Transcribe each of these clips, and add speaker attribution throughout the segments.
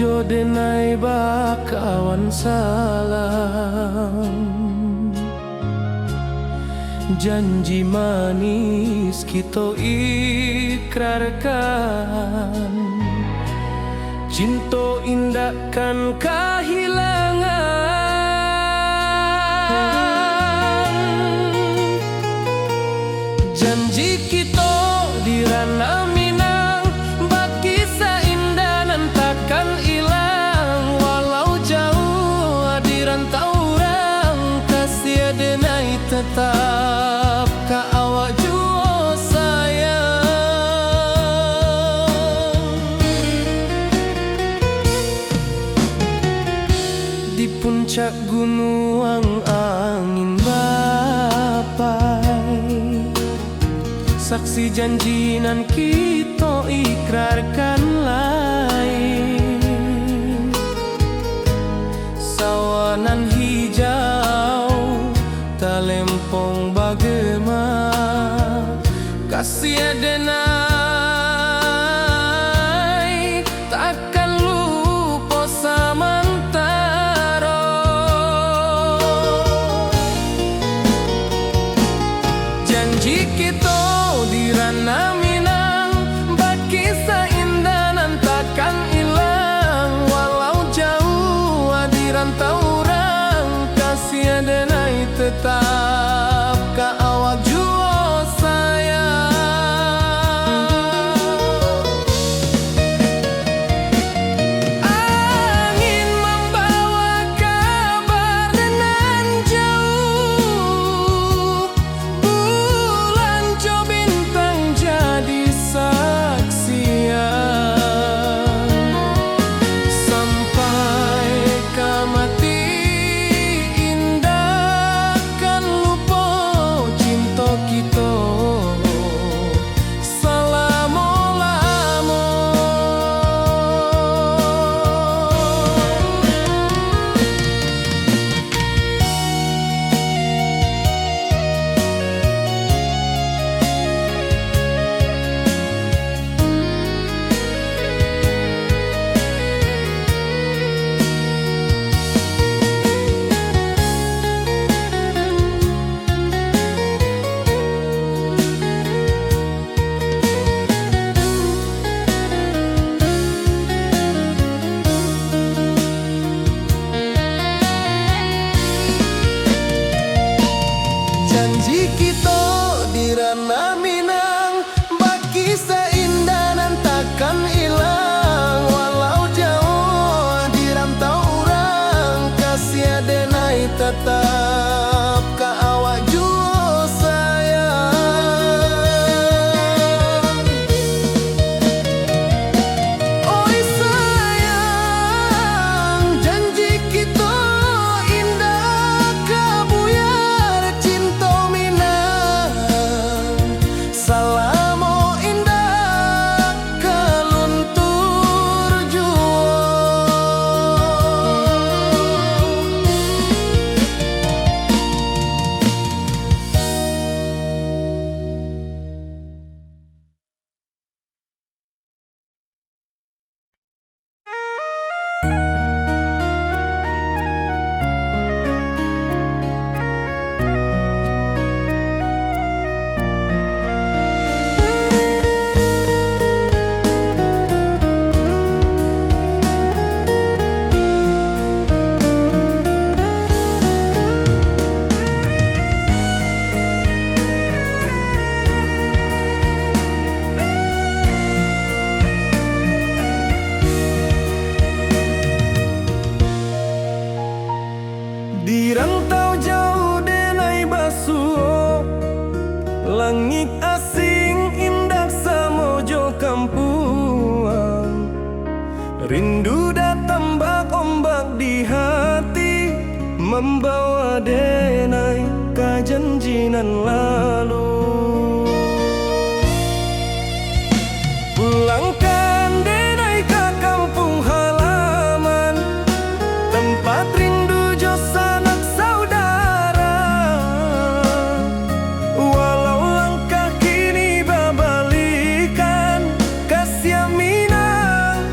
Speaker 1: jo denai bakawan salam, janji manis kita ikrarkan, cinta indahkan kehilangan. Janji kita di ranah Minang, bagi seindah nan takkan hilang. Walau jauh di rantau orang, kasih denai tetap ka awak jua sayang. Di puncak gunung angin bapai, saksi janji nan kita ikrarkan lain. Sawanan hijau talempong bagema, kasih denai takkan lupa samantara. Janji kita di ranah Minang, bagi seindah nan takkan hilang. Walau jauh di rantau orang, kasih denai tetap ka awak jua sayang. Angin membawa kabar nan jauh, bulan jo bintang jadi saksian. Sampai ke mati indah kan lupa cinta kita selama-lama. Janji kita di ranah Minang, bagi seindah nan takkan hilang. Walau jauh di rantau orang, kasih denai tetap ka awak jua sayang. Oi sayang, janji kita indah kabuyar cinta Minang. Salamo indah kaluntur jua. Di rantau jauh denai basuh, langit asing indah samojo kampuang. Rindu datang bak ombak di hati, membawa denai ka janjinan lalu. Pulangkan denai ka kampung halaman, tempat rindu jo sanak saudara. Walau langkah kini babalikan, kasih Minang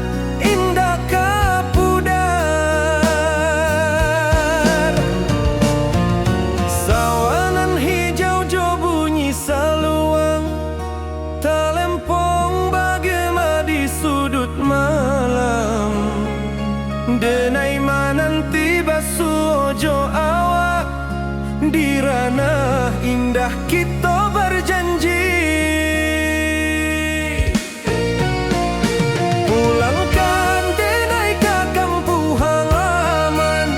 Speaker 1: indah ka di ranah indah kita berjanji. Pulangkan denai ke kampung halaman,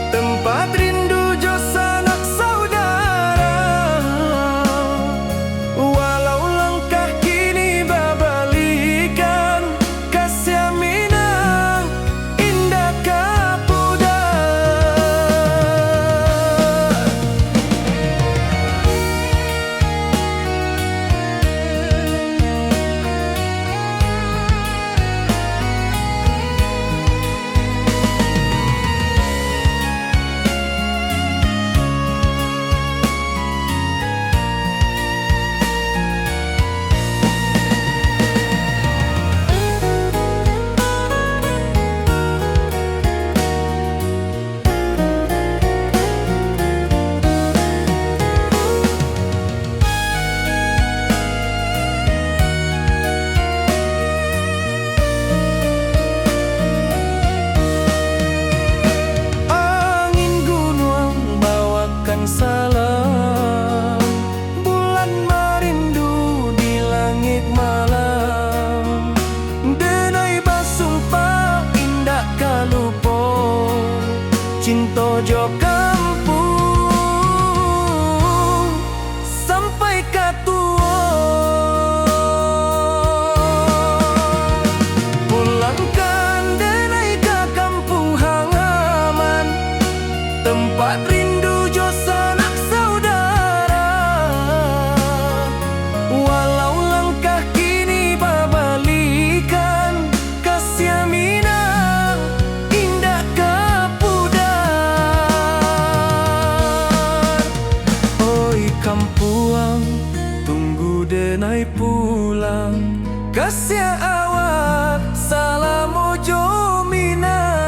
Speaker 1: tempat rindu jo sanak saudara. Walau langkah kini babalikan, kasih minang indah kapuda. Salam bulan merindu di langit malam, denai basumpah indah kalupo cinta jo kampung sampai katua. Pulangkan denai ke kampung halaman, tempat rindu sanak saudara. Walau langkah kini babalikan, kasih minang indah kapudar. Oi kampuang, tunggu denai pulang, kasih awak salam ojo minang.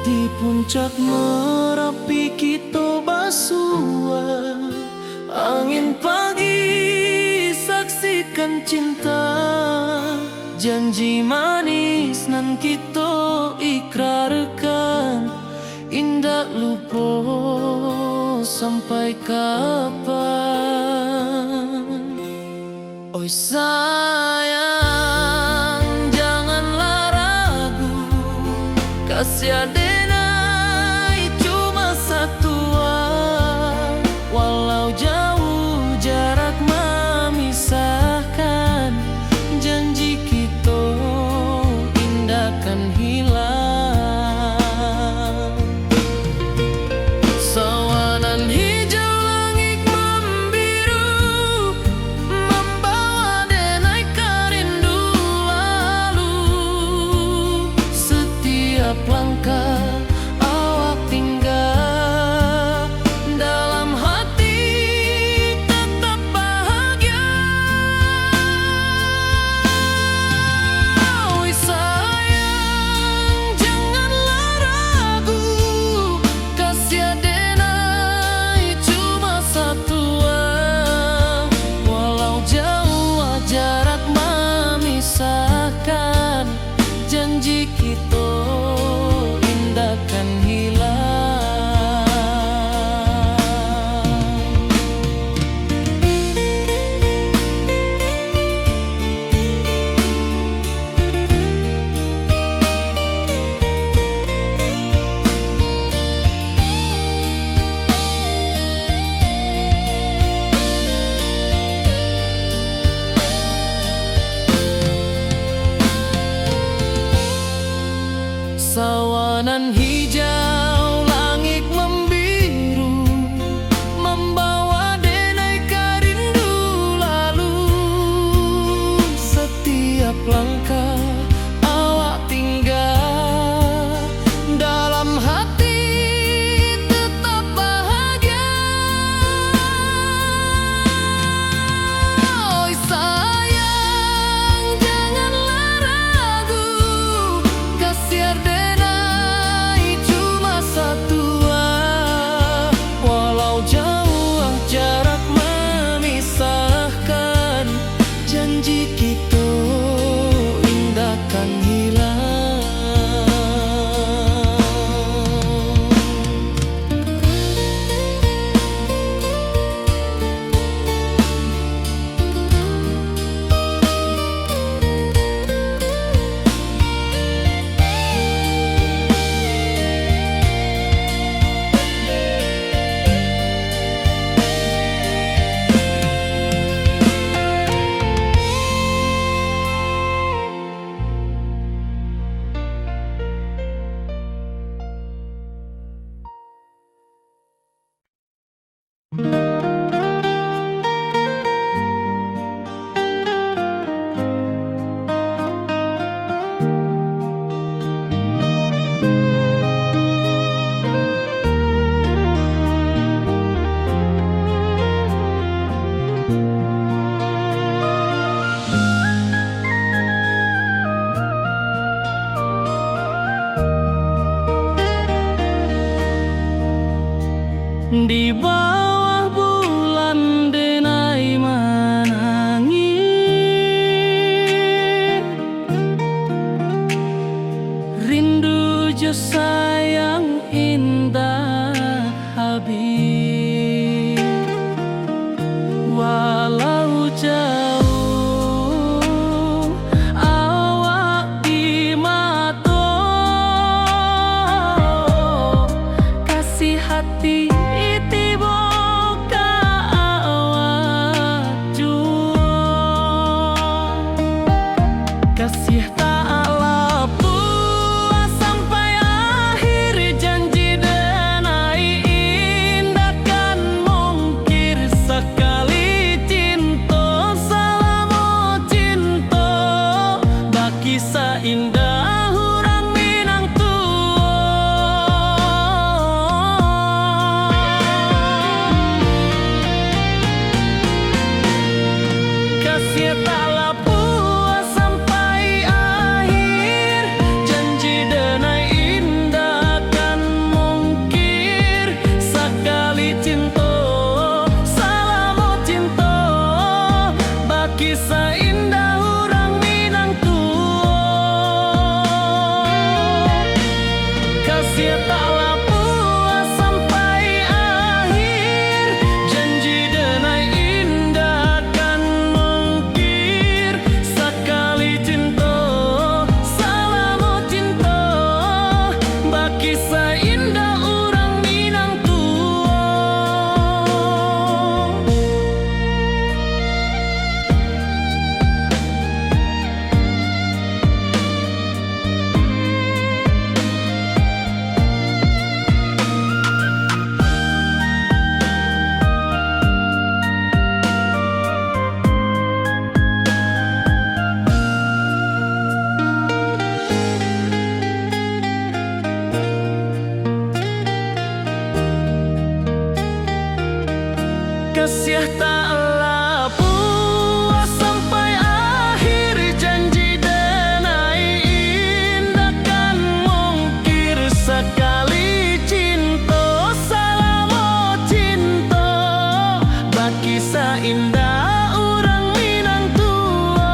Speaker 1: Di puncak Merapi kita basua, angin pagi saksikan cinta, janji manis nan kita ikrarkan, indah lupa sampai kapan. Oi sayang, janganlah ragu, kasih denai cuma satua. Walau jauh jarak memisahkan, janji kita indahkan hilang. Sawanan hijau langit membiru, membawa denai kerindu lalu. Setiap langkah awak tinggal, dalam hati tetap bahagia. Oi sayang, janganlah ragu, kasih denai cuma satua. Walau jauh jarak memisahkan, janji kita indahkan hilang. Awan hijau, langit membiru, membawa denai rindu lalu. Setiap langkah awak tinggal, dalam hati tetap bahagia. Oi sayang, janganlah ragu, kasih denai cuma satu. Walau jauh jarak memisahkan, janji kita indahkan hilang. Di bawah bulan denai menangis, rindu jo sayang indah habis. Walau jauh awak di mata, kasih hati kasih tak puas sampai akhir, janji denai indahkan mungkir. Sekali cinta selama cinta, baki seindah orang Minang tua. Kasih tak puas sampai akhir, janji denai indahkan mungkir. Sekali cinta selama cinta, baki seindah orang Minang tua. Kasih tak puas sampai akhir, janji denai indahkan mungkir. Sekali cinta selama cinta, baki seindah orang Minang tua. Kasih taklah puas sampai akhir, janji denai indahkan mungkir. Sekali cinta selama cinta, baki seindah orang Minang tua.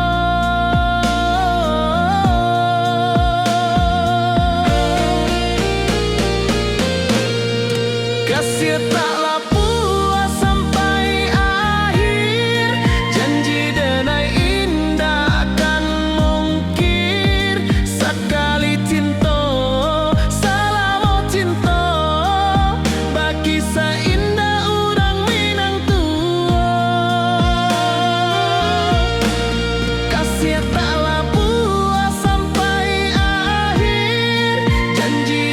Speaker 1: Kasih taklah puas sampai akhir, janji denai indahkan mungkir. Sekali cinta selama cinta, baki seindah orang Minang tua. Kasih taklah puas sampai akhir, janji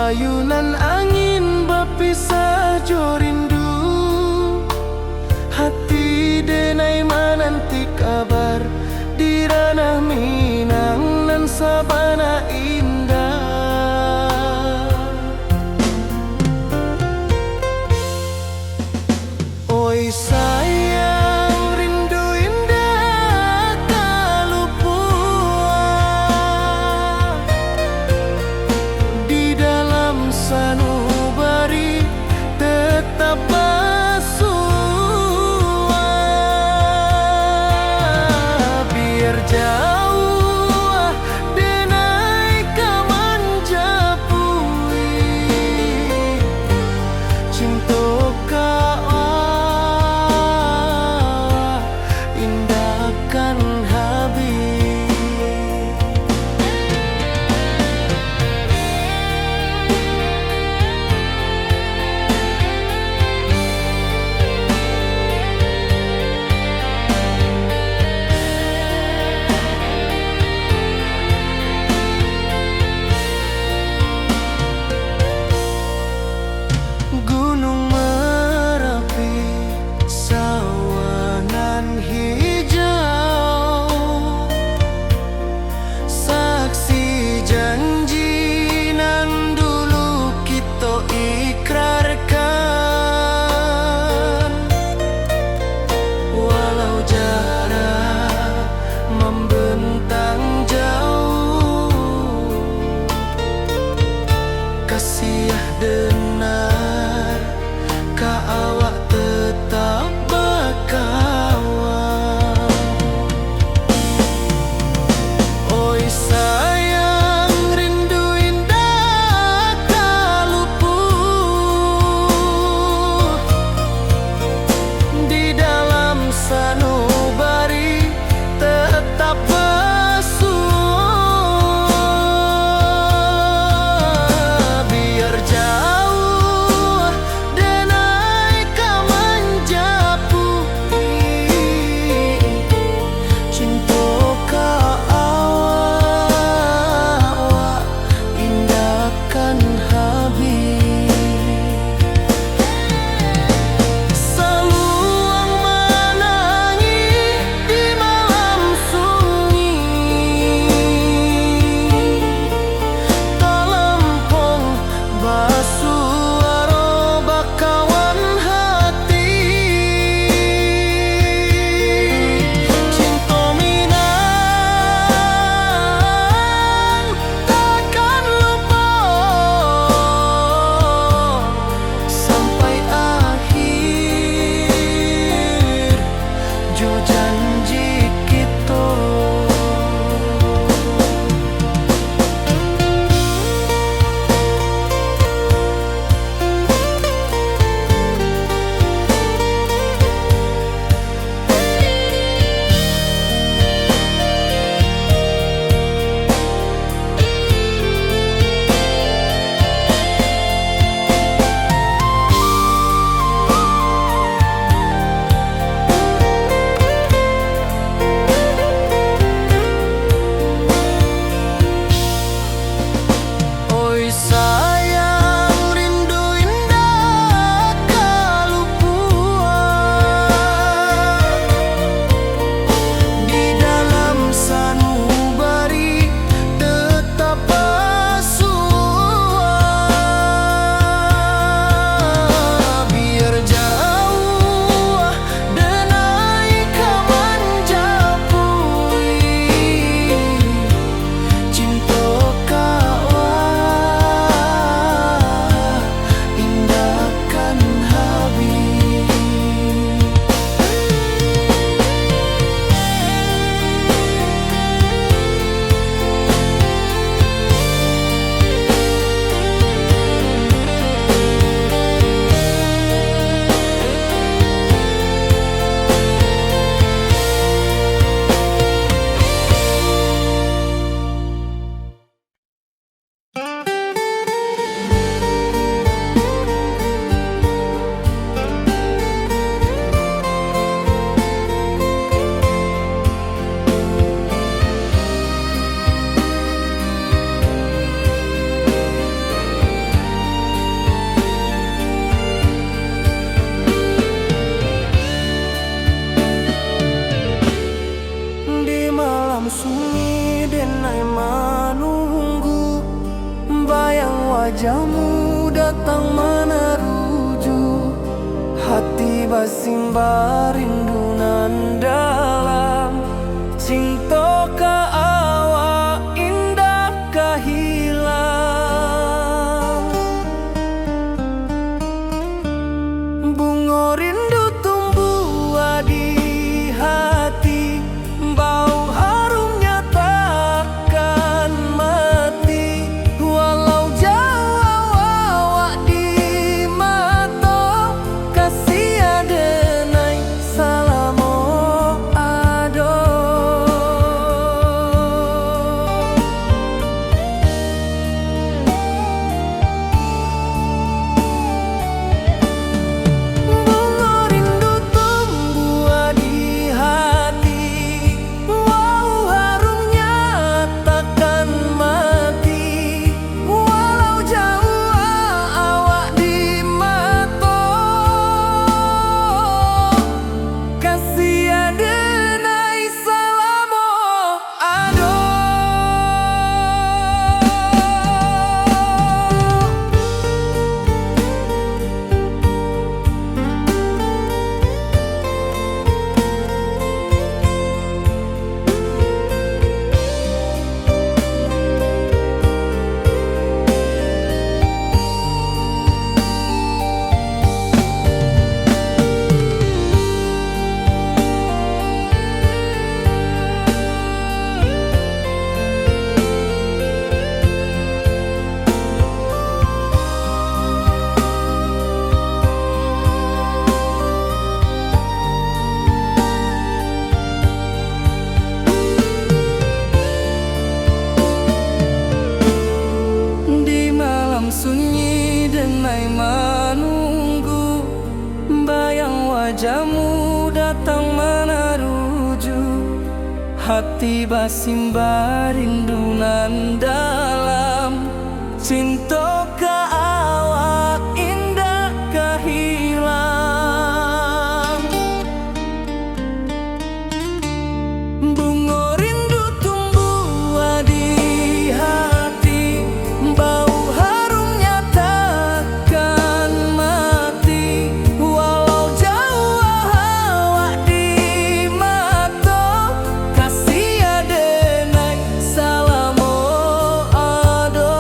Speaker 1: ayunan angin berpisah jo rindu. Hati denai menanti kabar di ranah Minang nan sabana indah. Oi sayang, rindu indah kalupua di dalam sanubari tetap bersua. Biar jauh denai wajahmu datang meneruju, hati basimba rindu nan dalam. Cinta ka awak indah kahilang. Bunga rindu tumbuh di hati, bau harumnya takkan mati. Walau jauh awak di mata, kasih adenai salamo ado. Bunga rindu tumbuh di hati, wow harumnya takkan mati. Walau jauh awak di mata, kasih adenai salamo ado. Di malam sunyi denai menunggu, bayang wajahmu datang meneruju, hati basimba rindu nan dalam. Cinta ka awak indah kahilang. Bunga rindu tumbuh di hati, bau harumnya takkan mati. Walau jauh awak di mata, kasih adenai salamo ado.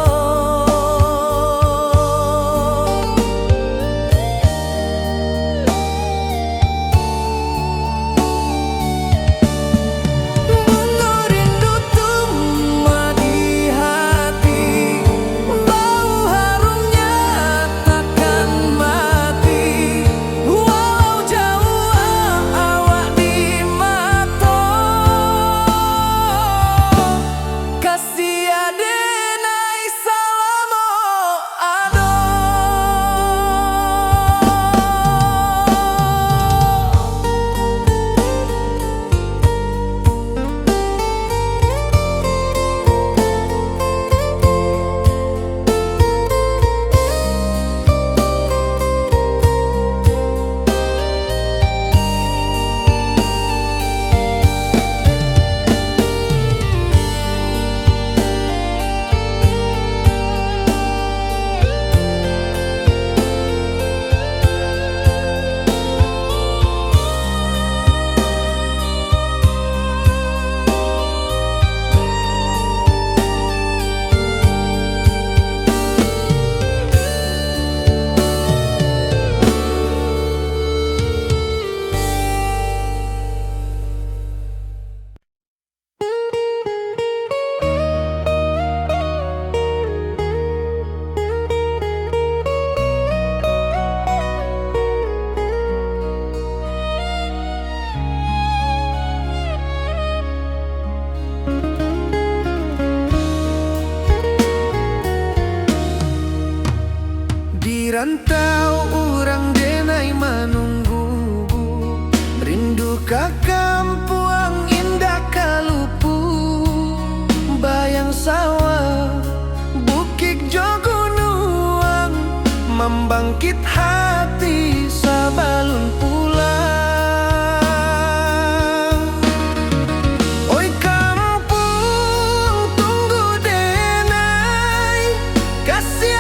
Speaker 1: Bunga rindu tumbuh di hati, bau harumnya takkan mati. Walau jauh awak di mata, kasih adenai salamo ado. Di rantau urang denai menunggu, rindu ka kampuang indah kalupu. Bayang sawah bukit jogunuang, membangkit hati sabalun pulang. Oi kampung tunggu denai, kasih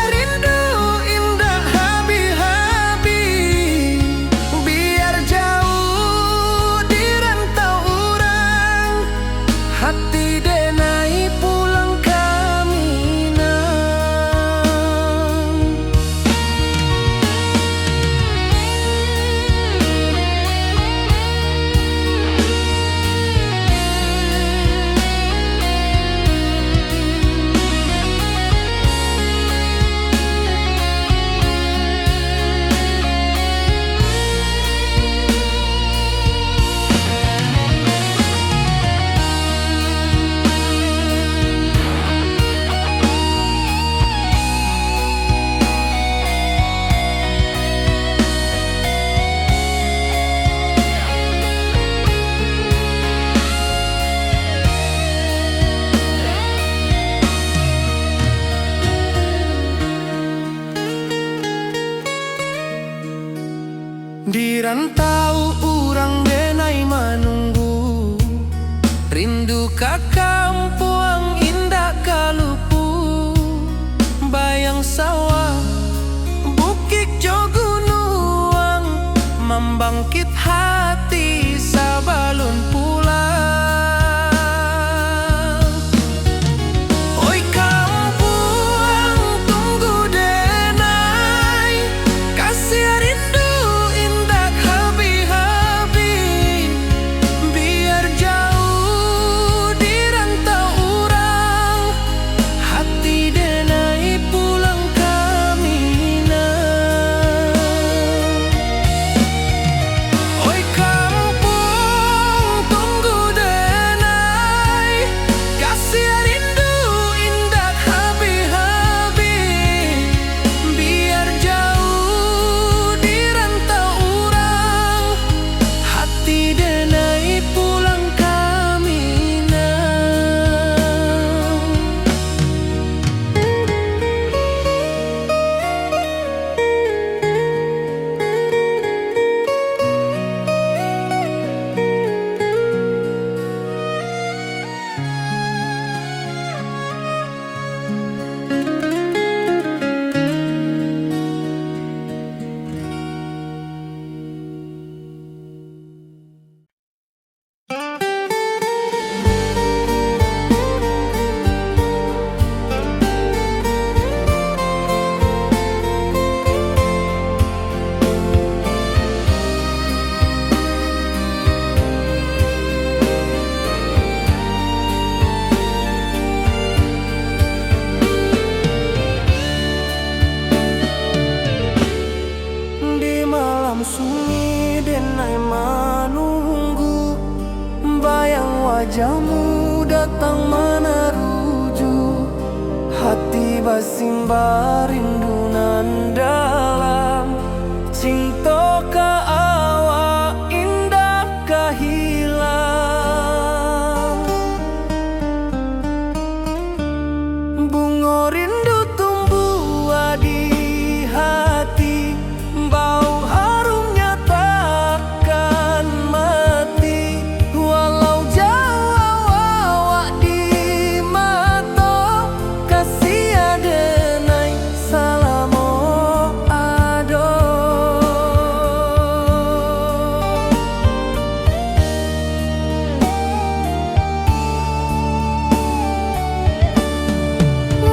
Speaker 1: ladang sawah, bukit jo gunung, membangkit hati sabalun pulang. Oi kampung tunggu denai, kasih rindu indah habi-habi, biar jauh di rantau urang, hati denai pulang kami nah. Oi kampung tunggu denai, kasih rindu indah habi-habi, biar jauh di rantau urang, hati denai pulang kami nah. Di malam sunyi denai menunggu, bayang wajahmu datang meneruju, hati basimba rindu nan dalam, cinta ka awak indah ka hilang. Bunga rindu tumbuh di hati, bau harumnya takkan mati, walau jauh awak di mata, kasih adenai salamo ado.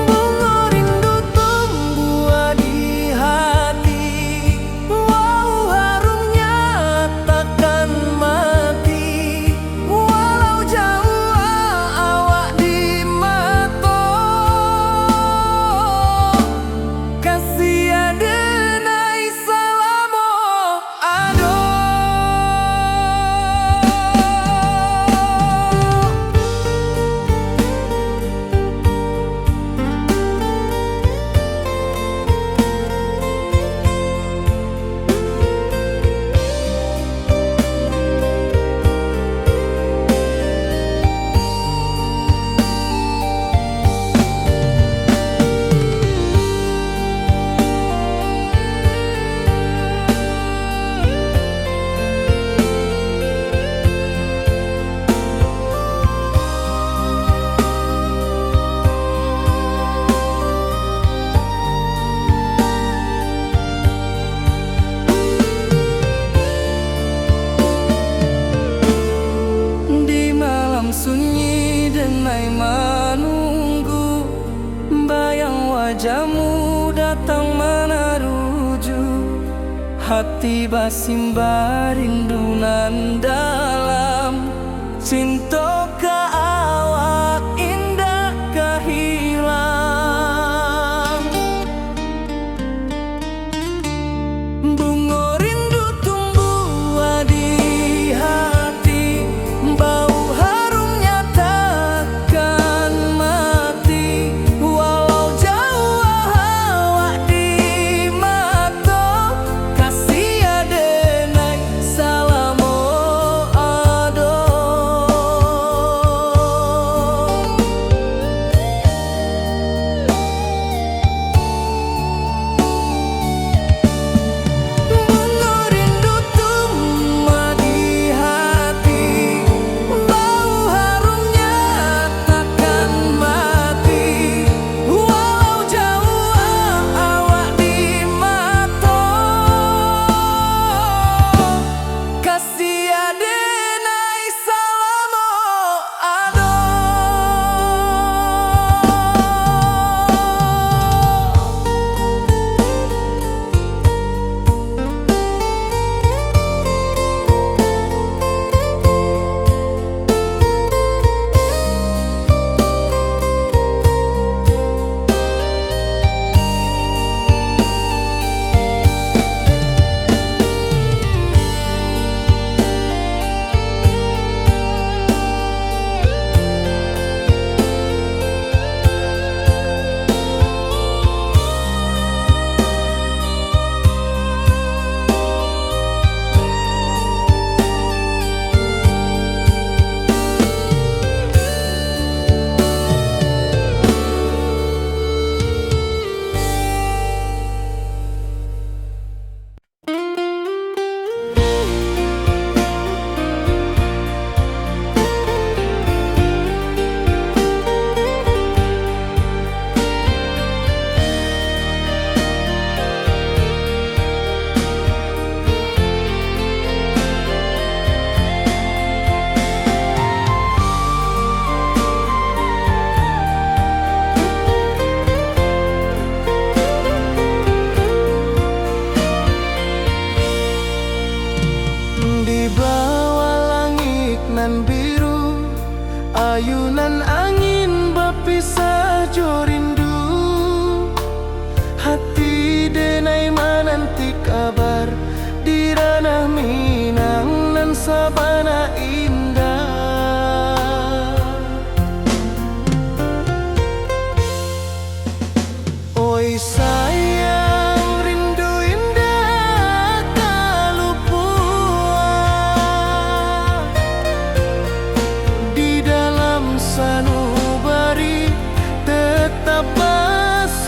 Speaker 1: Bunga rindu tumbuh di hati, wow harumnya takkan mati, walau jauh awak di mata, kasih adenai salamo ado. Di malam sunyi denai menunggu, bayang wajahmu datang meneruju, hati basimba rindu nan dalam, cinta ka awak indah ka hilang. Bunga rindu tumbuh di hati, bau harumnya takkan mati, walau jauh awak di mata, kasih adenai salamo ado. Oi sayang, rindu indah kalupua di dalam sanubari tetap bersua.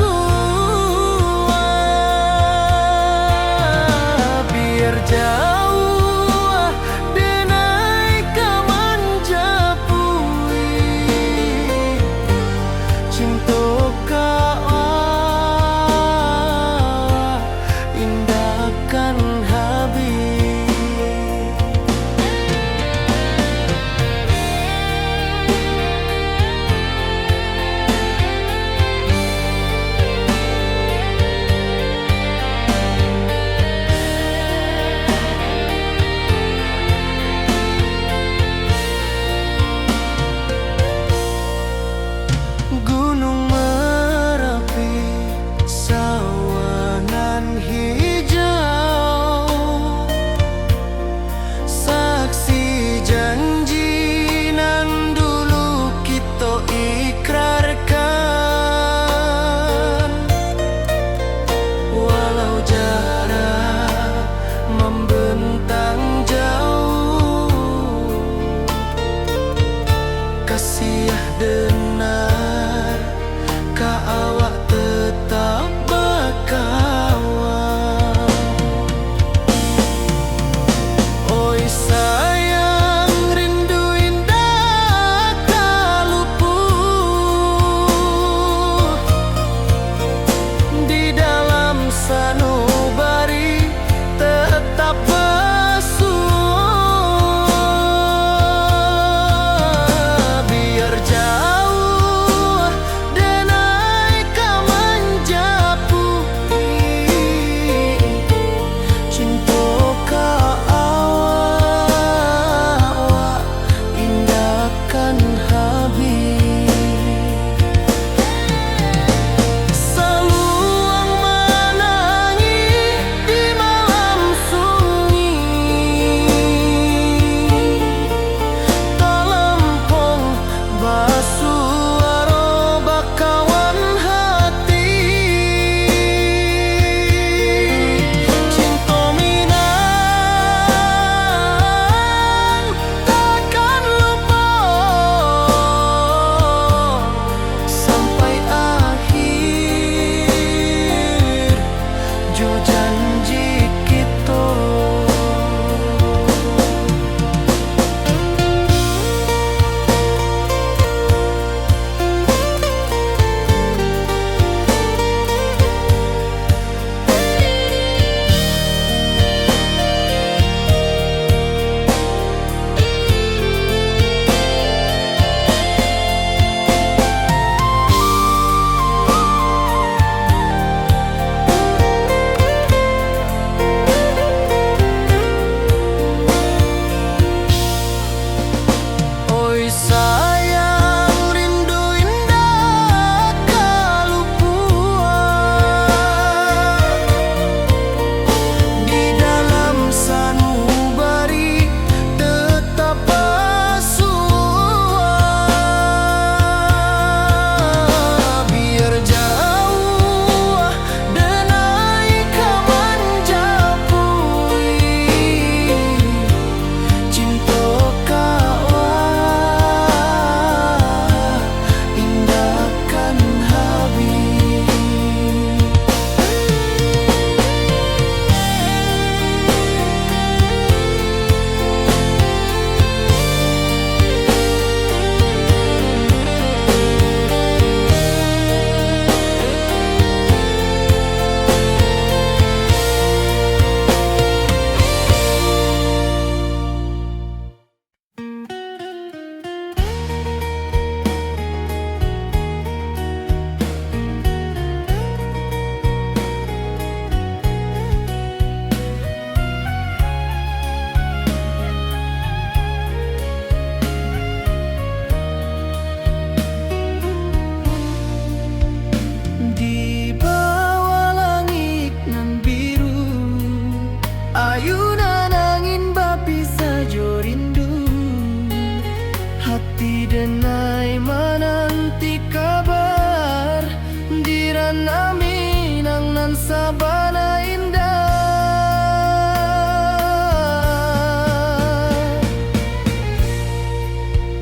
Speaker 1: Biar jauh denai kaman japui cinta ka sabana indah.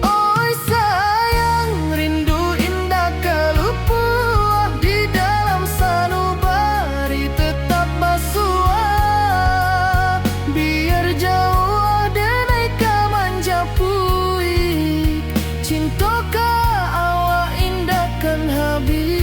Speaker 1: Oi sayang, rindu indah kalupua di dalam sanubari tetap basua. Biar jauh denai ka manjapui, cinta ka awak indahkan habis.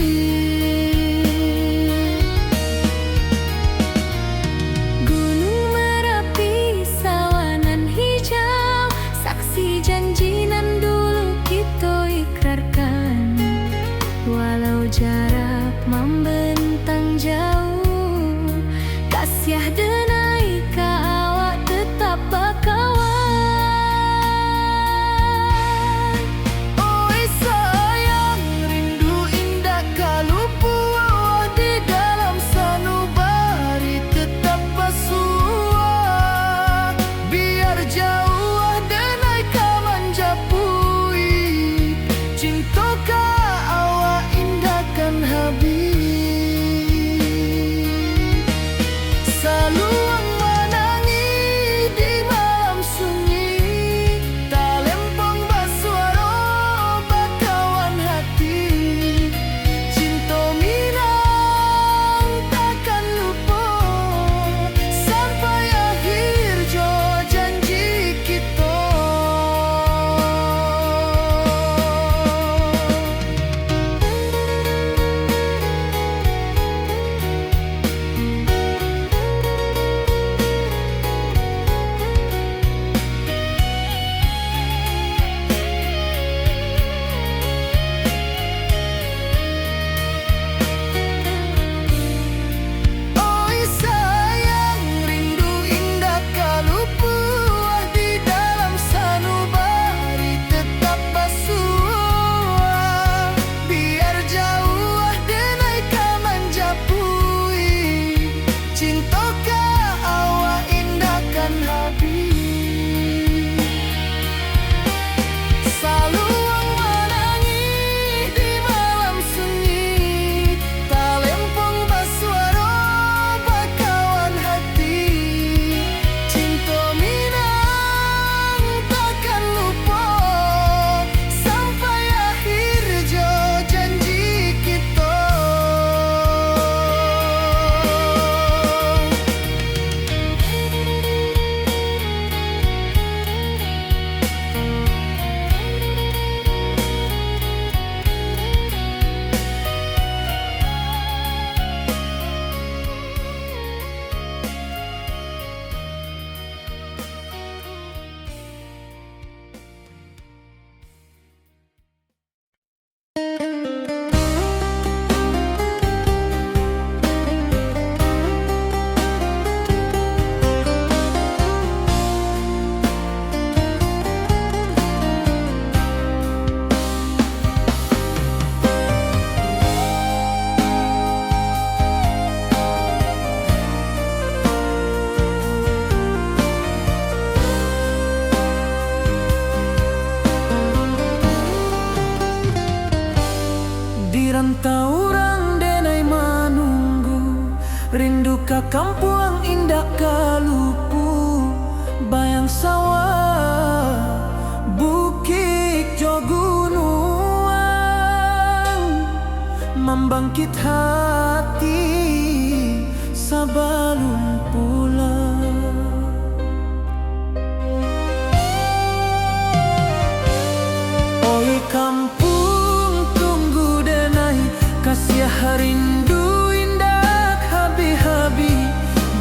Speaker 2: Gunung Merapi, sawanan hijau, saksi janji nan dulu kita ikrarkan. Walau jarak membentang jauh, kasih denai ka awak tetap bakawan.
Speaker 1: Oi sayang, rindu indah kalupua di dalam sanubari tetap basua. Biar jauh denai ka manjapui, cinta ka awak indahkan habis. Saluang menangi di malam sunyi, talempong basuaro bakawan hati. Cinta minang takkan lupa sampai akhir jo janji kita. Oi sayang, rindu indah kalupua di dalam sanubari tetap basua. Biar jauh denai ka manjapui, cinta ka awak indahkan habis. Saluang menangi di malam sunyi, talempong basuaro bakawan hati. Cinta minang takkan lupa sampai akhir jo janji kita. Di rantau orang denai manunggu, rindu ka kampung indah kalupu. Bayang sawah, bukit jo gunung, membangkit hati sabalun pulang. Oi kampung tunggu denai, kasih rindu indah habi-habi.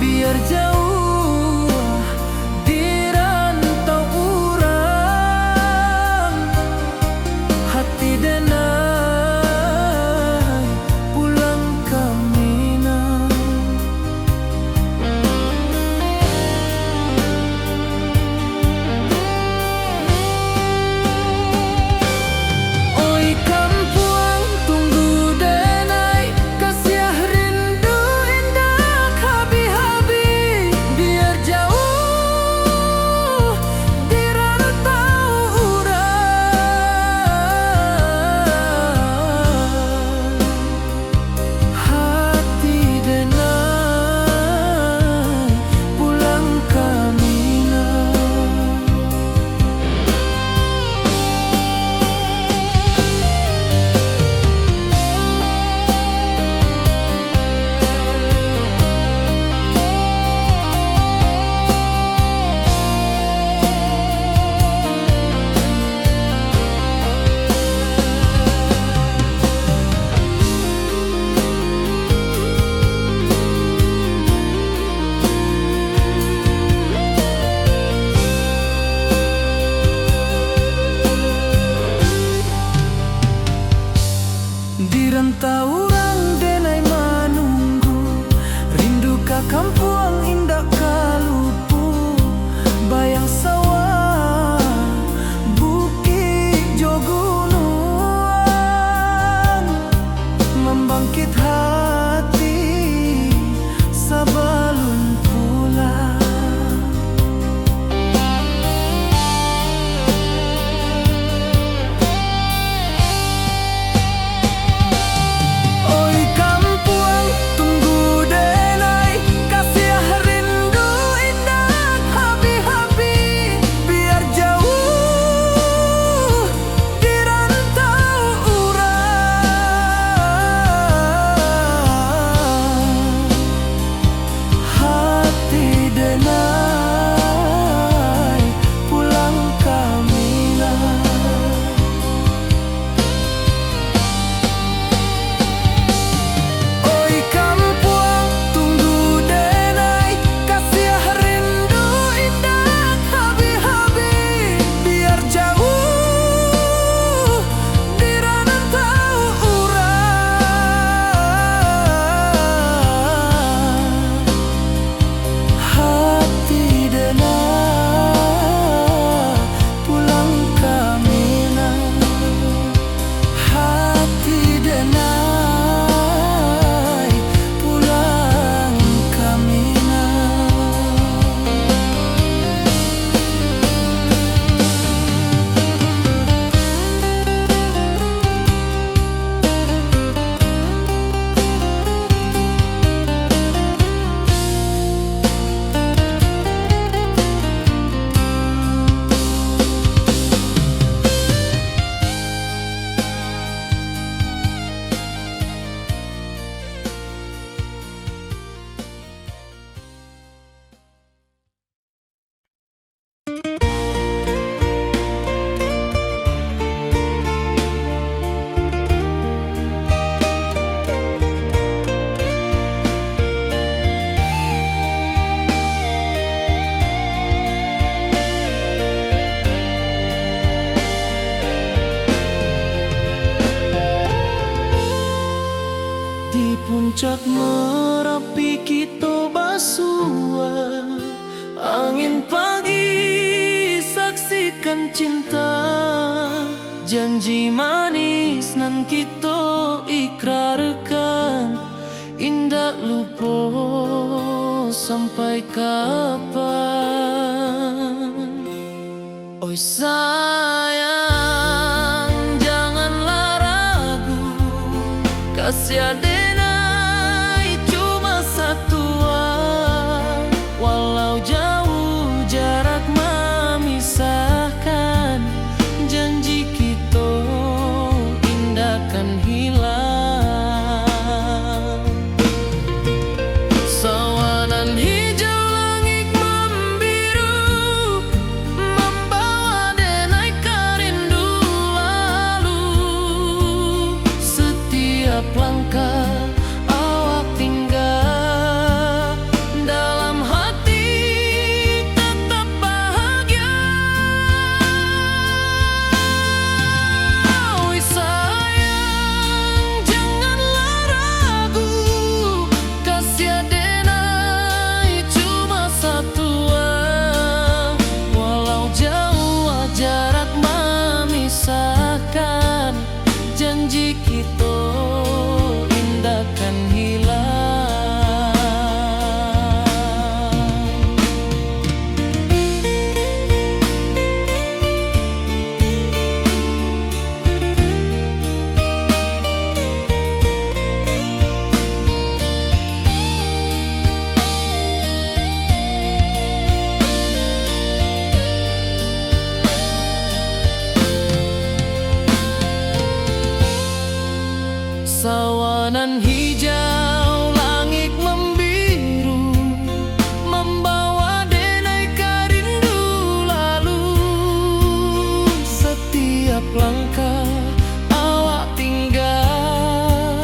Speaker 1: Biar jauh di rantau urang, hati denai pulang ke Minang. bangkit hati sebelum pulang. Oi kampung, tunggu denai, kasih rindu indah habi-habi. Biar jauh di rantau urang, hati denai pulang kamilah. Oi kampung, tunggu denai, kasih rindu indah habi-habi. Biar jauh di rantau urang, hati denai pulang kamilah. Hati denai pulang kamilah. Di puncak Merapi kita basua, angin pagi saksikan cinta. Janji manis nan kita ikrarkan, indah lupa sampai kapan. Oi sayang, janganlah ragu, kasih denai cuma satuan. Walau jauh jarak memisahkan, janji kita indah kan hilang. Sawanan hijau langit membiru, membawa denai kerindu lalu. Setiap langkah awak tinggal, dalam hati tetap bahagia. Oi sayang, janganlah ragu, kasih denai cuma satuan. Walau jauh jarak memisahkan, janji kita indah kan hilang. Sawanan hijau langit membiru, membawa denai kerindu lalu. Setiap langkah awak tinggal,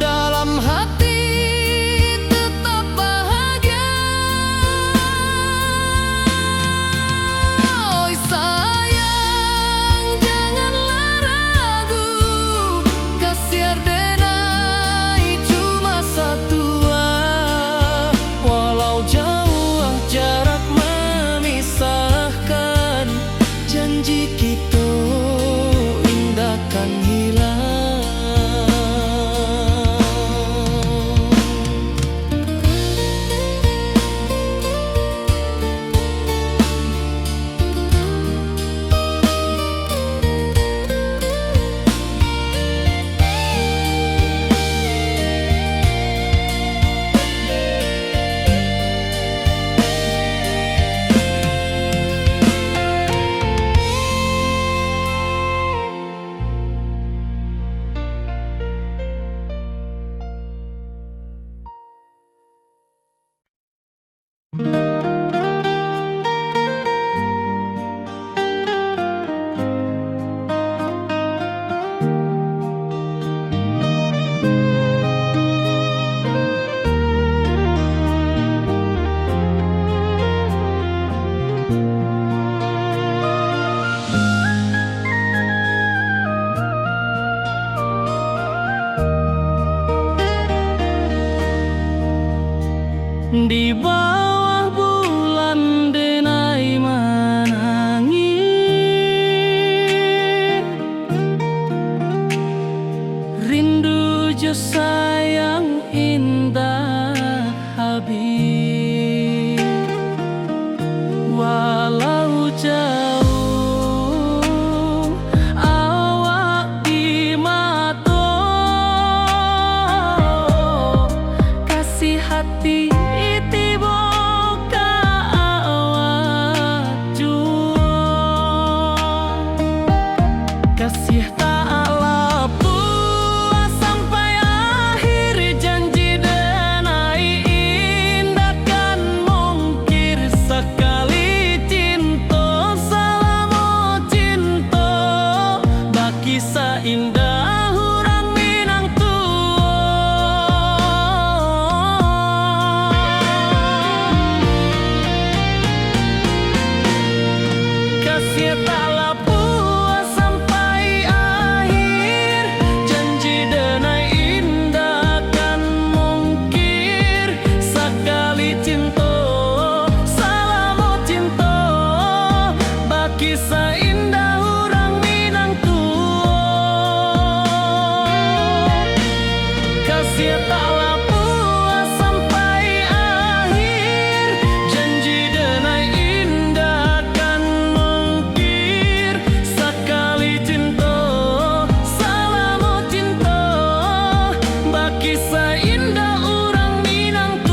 Speaker 1: dalam hati tetap bahagia. Oi sayang, janganlah ragu, kasih denai cuma
Speaker 3: Di bawah bulan denai menangi, rindu jo sayang indah habis. Walau jauh awak di mata, kasih hati tiba ka awak jua. Kasih tak lepas sampai akhir, janji denai indah kan mungkir. Sekali cinta selama cinta, baki seindah orang Minang kasih taklah puas sampai akhir, janji denai indah kan mungkir. Sekali cinta selama cinta, baki seindah orang Minang kasih taklah puas sampai akhir, janji denai indah kan mungkir. Sekali cinta selama cinta, baki seindah orang Minang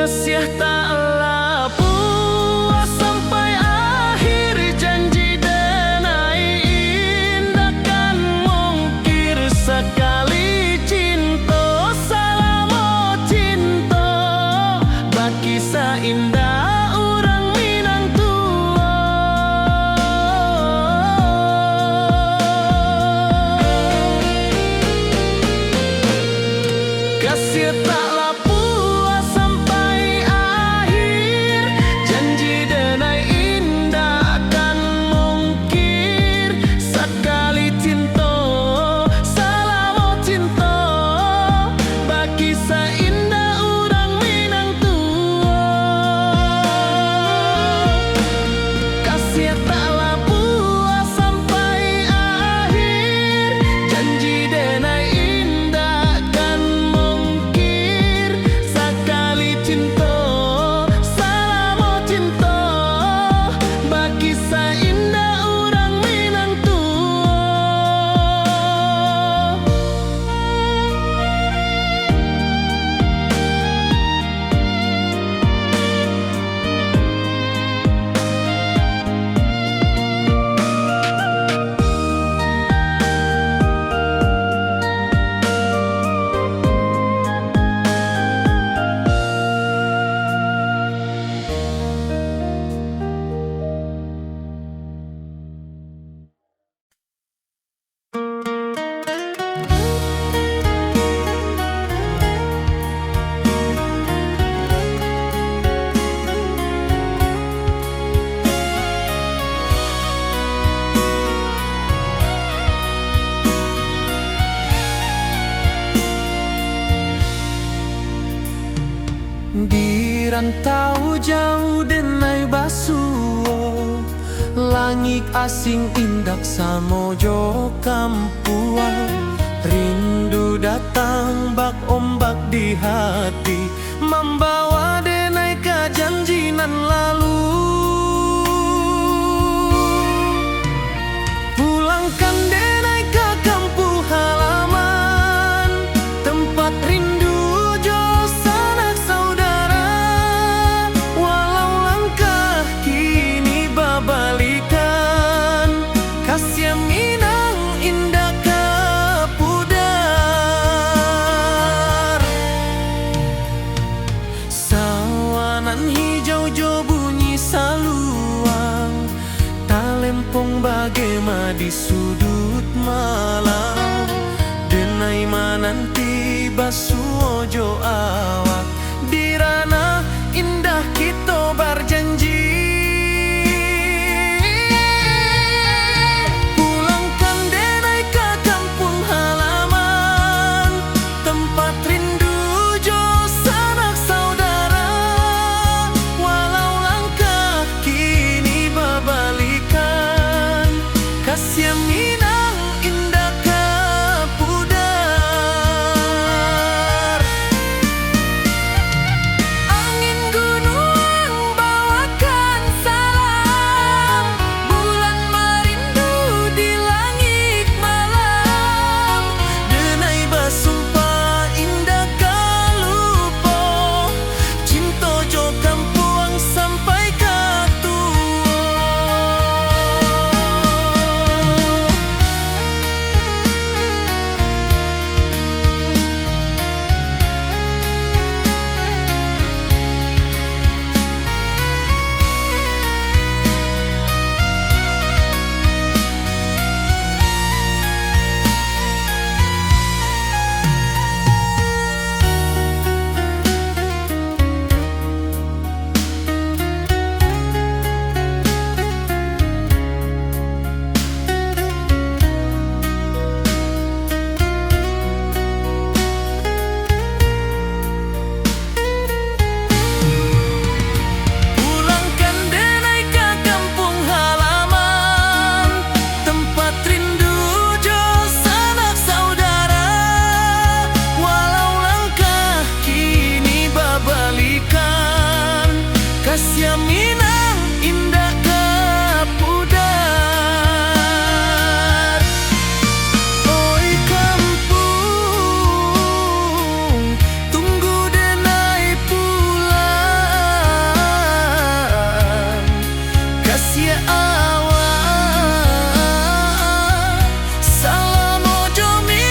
Speaker 3: kasih taklah puas sampai akhir, janji denai indah kan mungkir. Sekali cinta selama cinta, baki seindah orang Minang kasih taklah puas sampai akhir, janji denai indah kan mungkir. Sekali cinta selama cinta, baki seindah orang Minang kasih taklah puas sampai akhir, janji denai indah kan mungkir. Sekali cinta selama cinta, baki seindah orang Minang
Speaker 1: Di rantau jauh denai basuo, langit asing indak samojo kampuan. Rindu datang bak ombak di hati, membawa denai ke janji nan lalu. Pulangkan denai ke kampung halaman, tempat rindu jo sanak saudara. Walau langkah kini babalikan, kasih Minang indah kapudar.
Speaker 3: di sudut malam, denai mananti basuojo awak di ranah indah kita berjanji. Pulangkan denai ke kampung halaman, tempat rindu jo sanak saudara. Walau langkah kini berbalikan, kasih Minang indah ke pudar. Angin gunung bawakan salam, bulan merindu di langit malam. Denai basumpah indah kalupo, cinta jo kampung sampai ke tua. Pulangkan denai ke kampung halaman, tempat rindu jo sanak saudara. Walau langkah kini berbalikan, kasih Minang indah ke pudar. Oi kampung, tunggu denai pulang, kasih awak salam ojo Minang.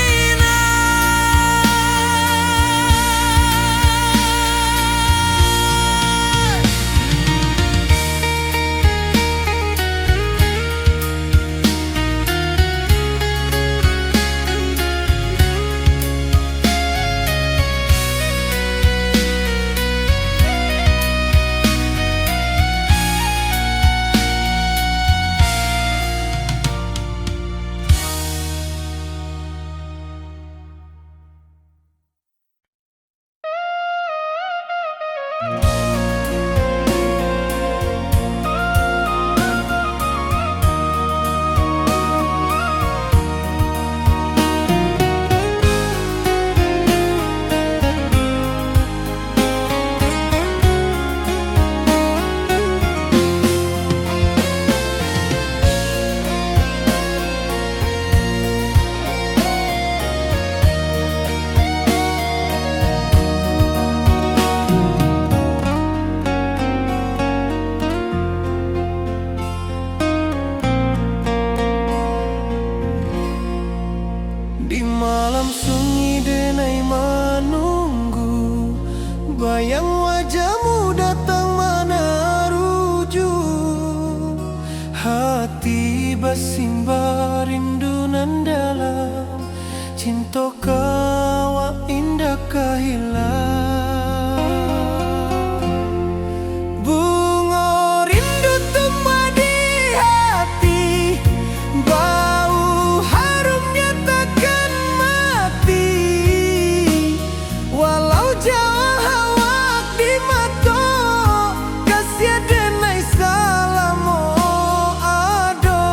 Speaker 3: Di malam sunyi denai menunggu, bayang wajahmu datang meneruju. Hati bersimbar rindu nan dalam, cinta kawa indah kehilang. Bunga rindu tumbuh di hati, bau harumnya takkan mati. Walau jauh awak di mata, kasih denai salam ado.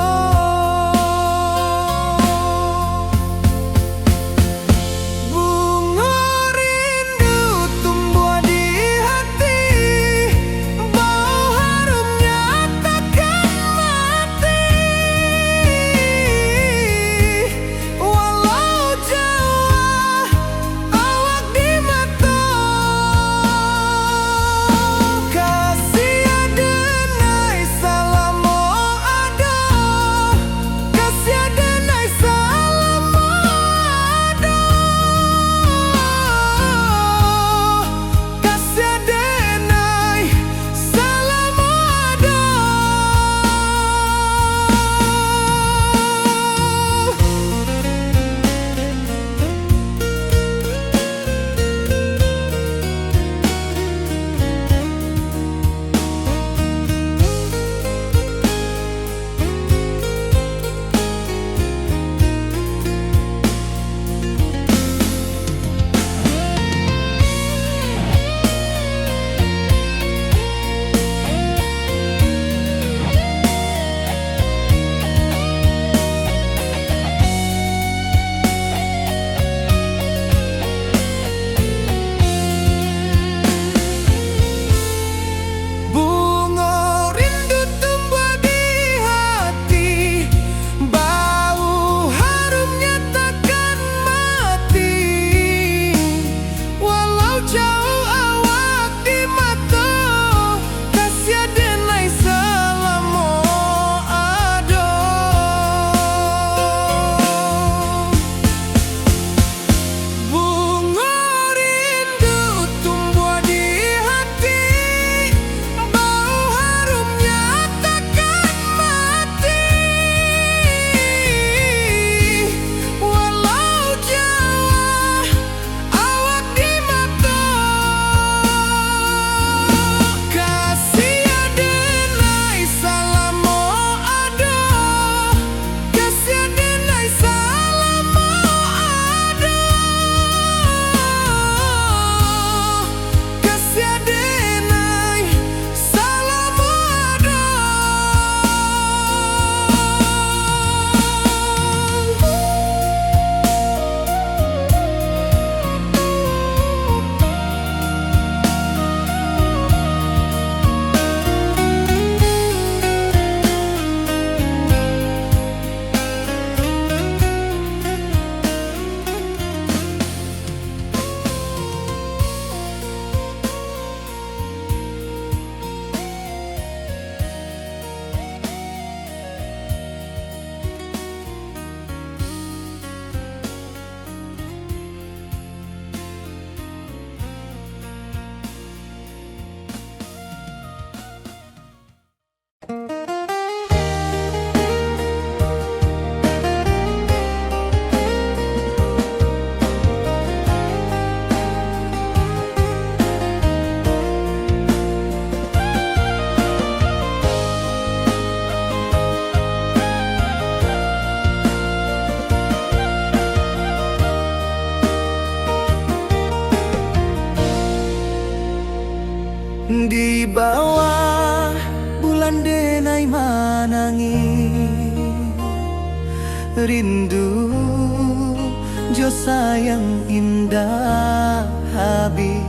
Speaker 3: Di bawah bulan denai manangi rindu jo sayang indah habi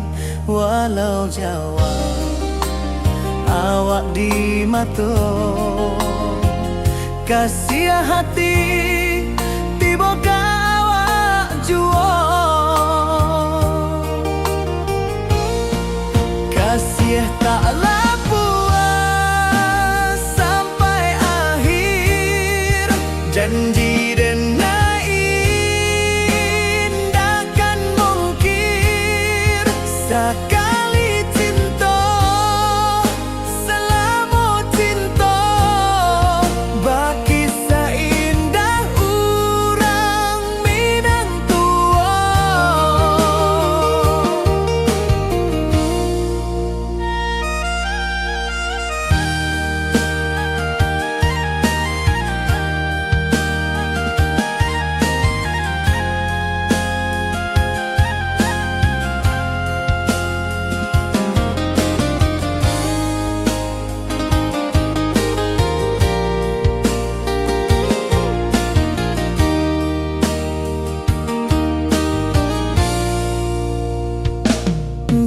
Speaker 3: walau Jawa awak di mato kasih hati tiba ka awak juo kasih taklah puas sampai akhir janji dan indahkan mungkir sekali cinta selama cinta baki seindah urang Minang tua.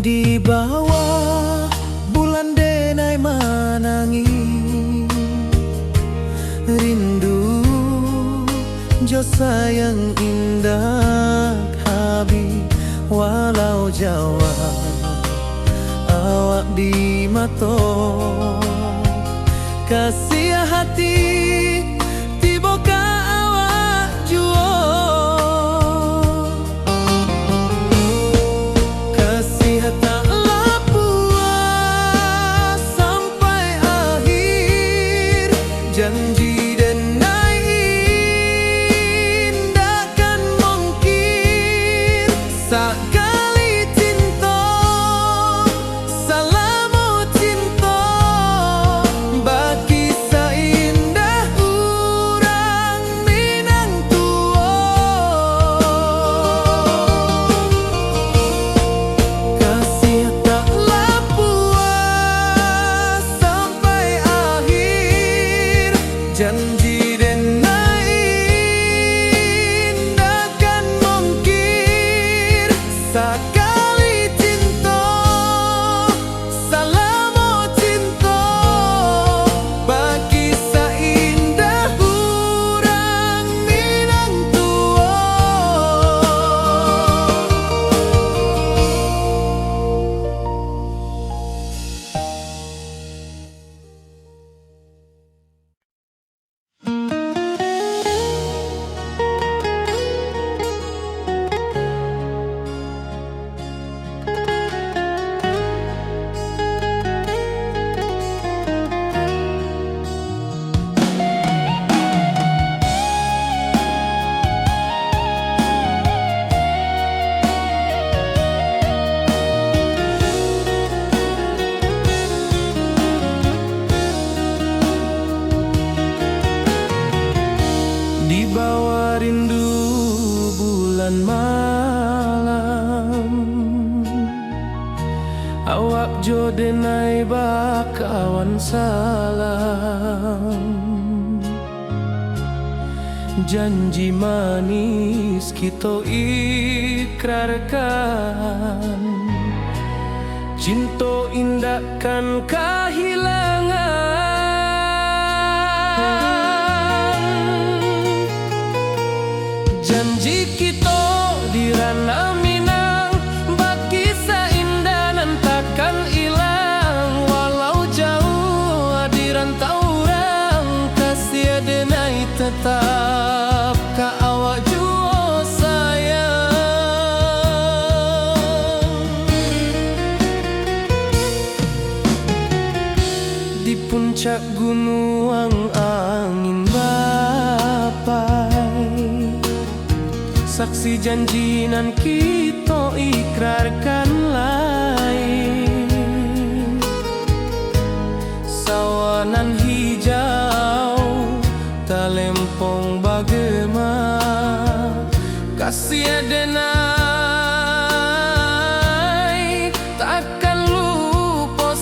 Speaker 3: Di bawah bulan denai manangi rindu jo sayang indah habi walau Jawa awak di mato kasih hati tiba ka awak juo taklah puas sampai akhir janji dan indahkan mungkir sekali cinta selama cinta baki seindah urang Minang tua kasih taklah puas sampai akhir janji dan indahkan mungkir sekali cinta selama cinta baki seindah urang Minang tua. Di bawah rindu bulan malam awak jo denai bakawan salam janji manis kita ikrarkan cinta indahkan kehilangan janji kita di ranah Minang baki seindah nan takkan hilang walau jauh di rantau orang kasih denai tetap ka awak jua sayang di puncak gunung angin bapai saksi janji nan kita ikrarkan lain sawanan hijau talempong bagaimana kasih denai takkan lupa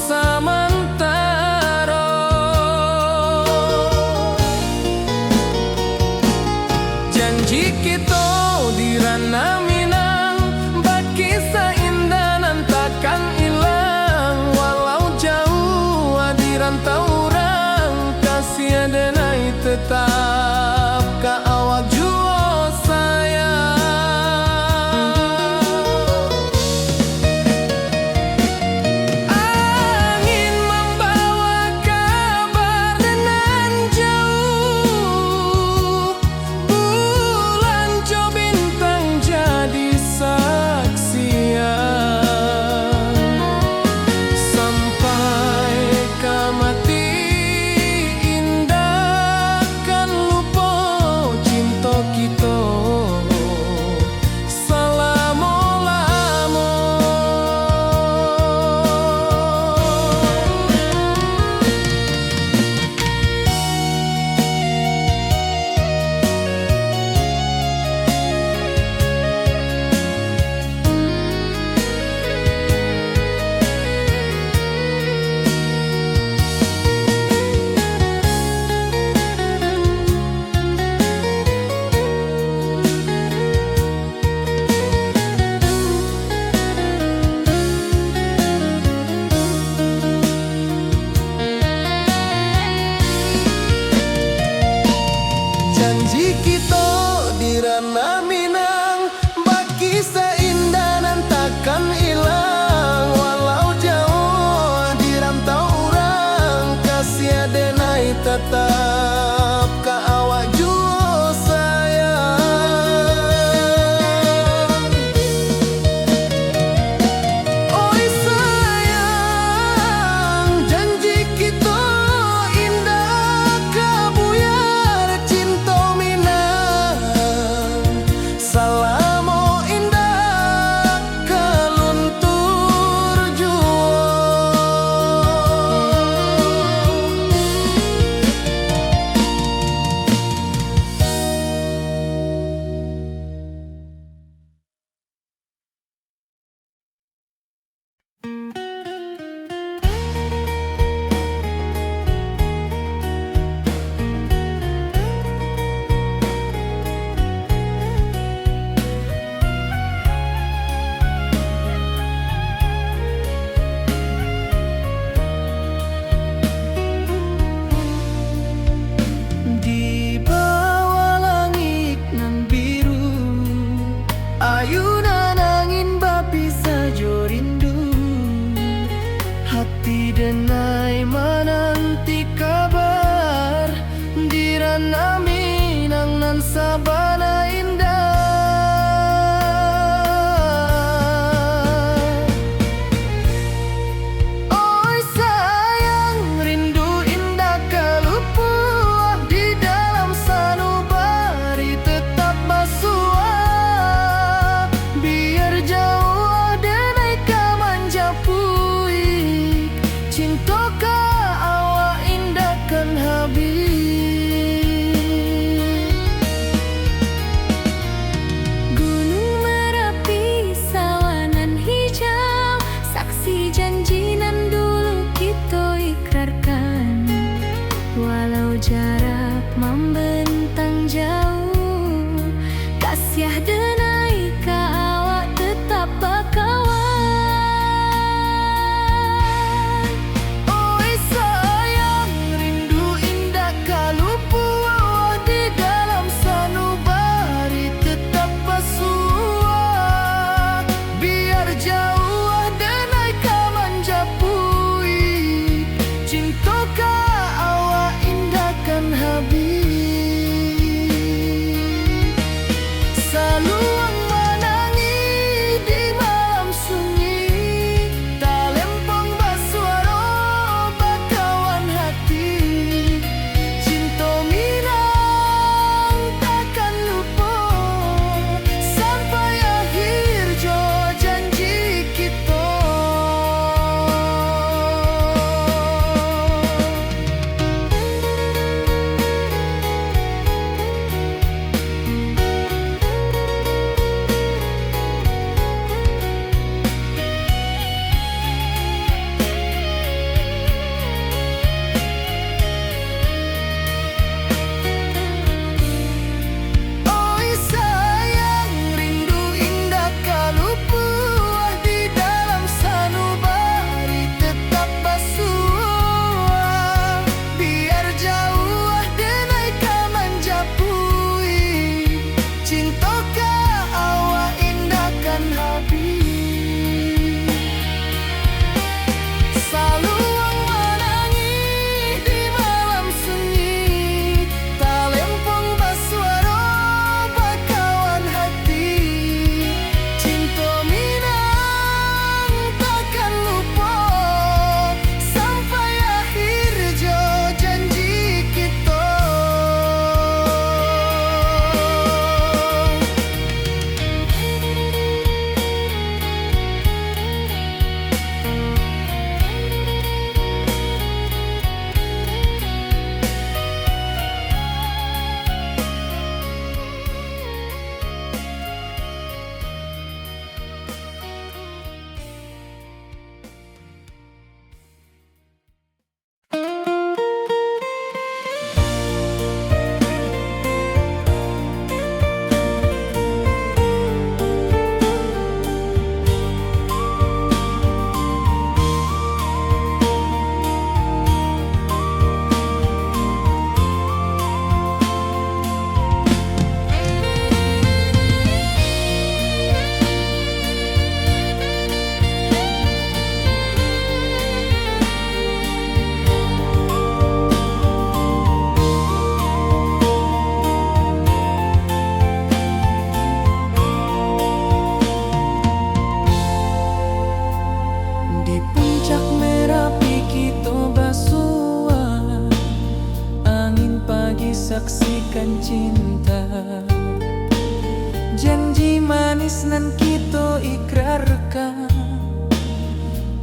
Speaker 3: tegas nan kita ikrarkan,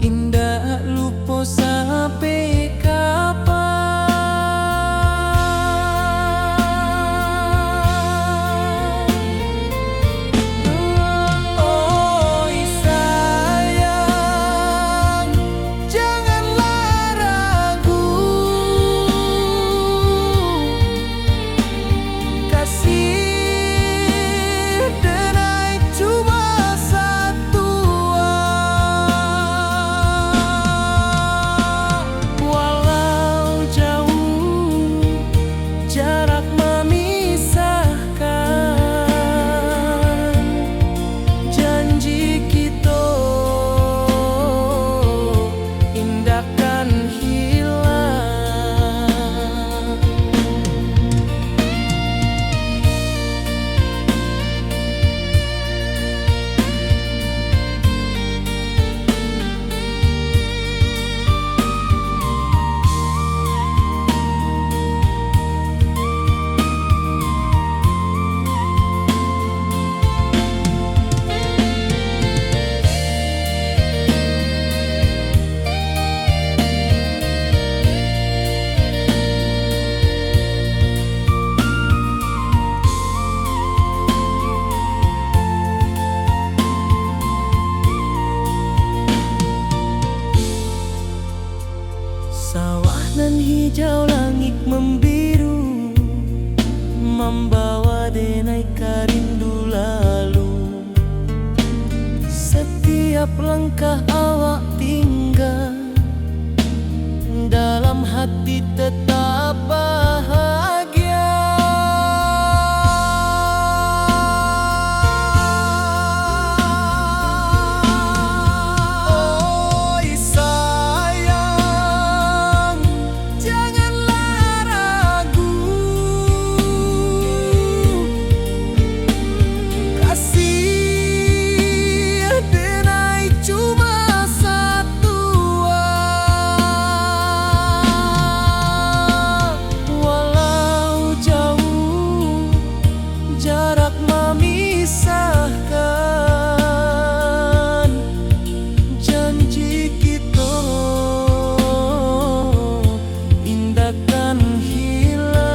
Speaker 3: indah lupa sampai kapan. Oi sayang, janganlah ragu, kasih denai cuma satu. Walau jauh jarak memisahkan, janji kita indahkan hilang. Sawah nan hijau, langit membiru, membawa denai karindu lalu. Setiap langkah awak tinggal, dalam hati tetap bahagia. Oi sayang, janganlah ragu, kasih denai cuma satu. Walau jauh jarak memisahkan, janji kita indahkan hilang.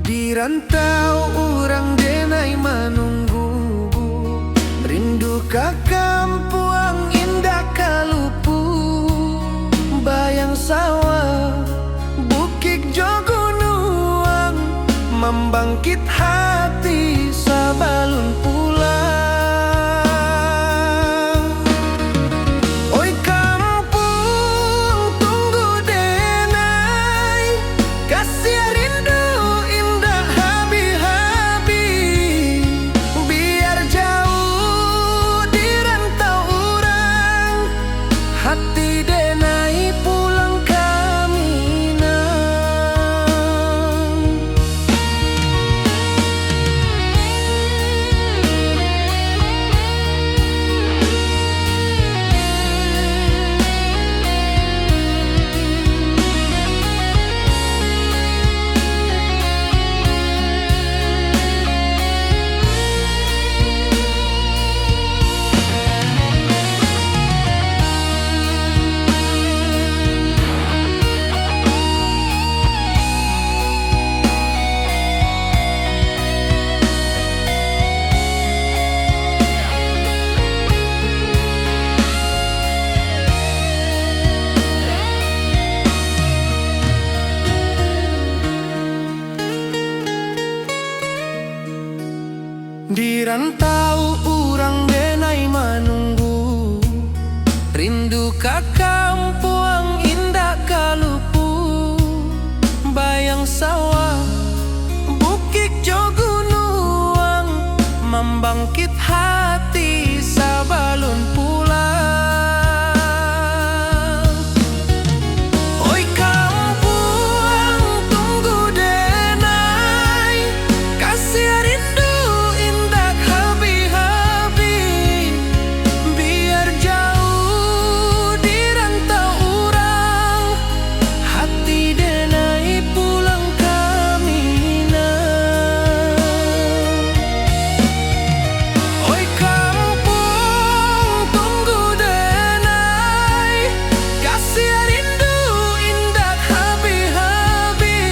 Speaker 3: Di rantau orang denai menunggu, rindu ka kampung indah kalupu. Bayang sawah, bukit jo gunung, membangkit hati sabalun pulang. Oi kampung tunggu denai, kasih rindu indah habi-habi. Biar jauh di rantau orang, hati denai pulang ke Minang. Rindu ka kampung indah kalupu, bayang sawah, bukit jo gunung, membangkit hati sabalun pulang. Oi kampung tunggu denai, kasih rindu indah habi-habi, biar jauh di rantau urang, hati denai pulang kamina. Oi kampung tunggu denai, kasih rindu indah habi-habi,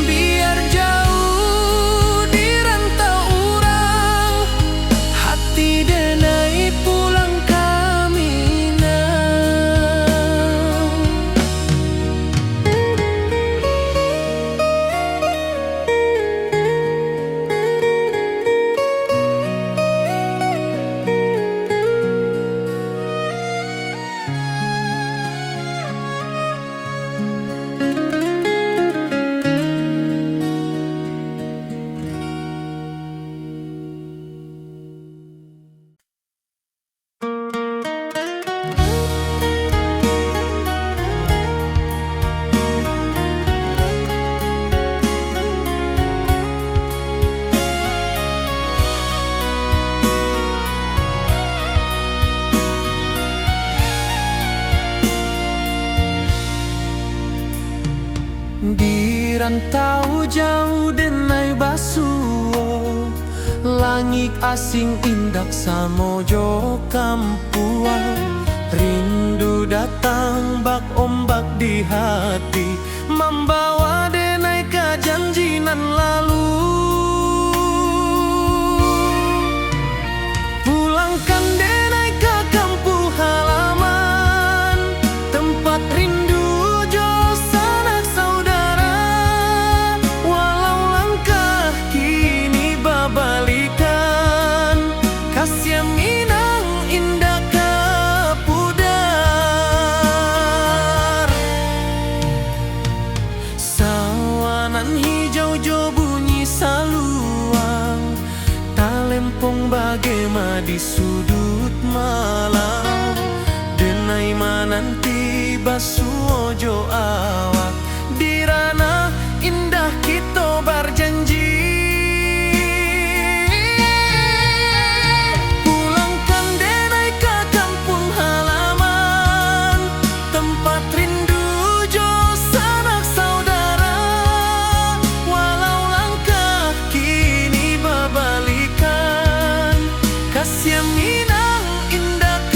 Speaker 3: biar jauh di rantau urang, hati denai pulang kamina. Di rantau jauh denai basuo, langit asing indak samojo kampuan. Rindu datang bak ombak di hati, membawa denai ke janjinan lalu. Pulangkan denai ke kampung halaman, tempat rindu jo sanak saudara. Walau langkah kini babalikan, kasih minang indah kapudar. Sawanan hijau jo bunyi saluang, talempong bagema di sudut malam. Denai mananti basuo jo awak, di ranah indah kita berjanji. Pulangkan denai ke kampung halaman, tempat rindu jo sanak saudara. Walau langkah kini babalikan, kasih minang indah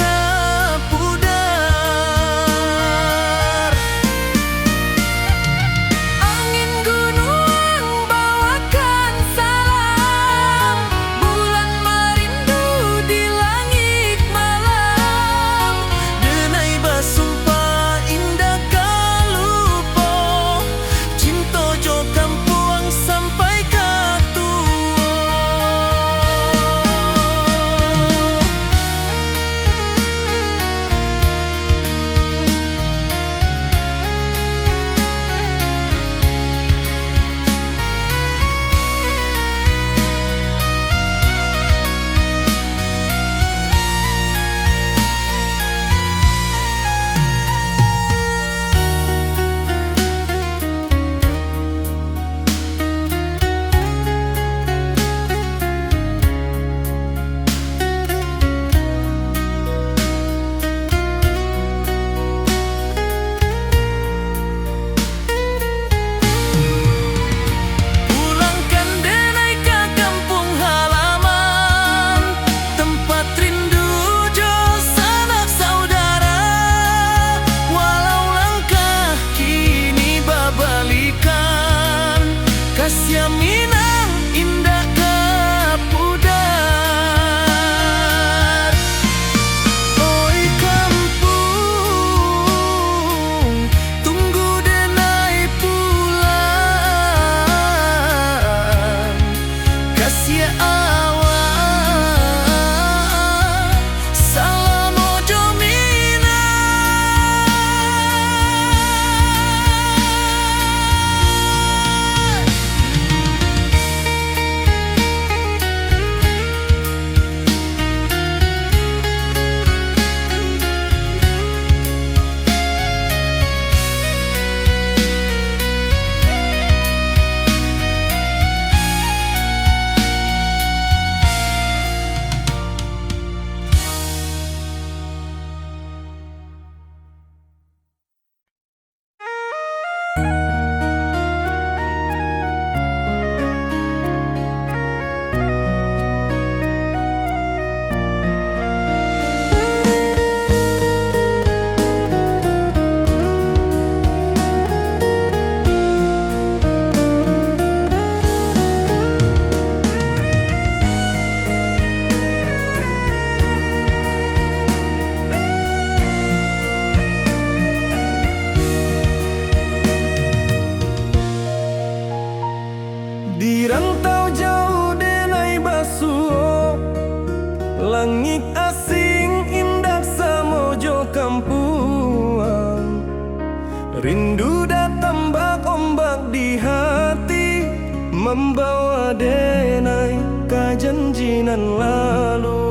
Speaker 3: nan lalu.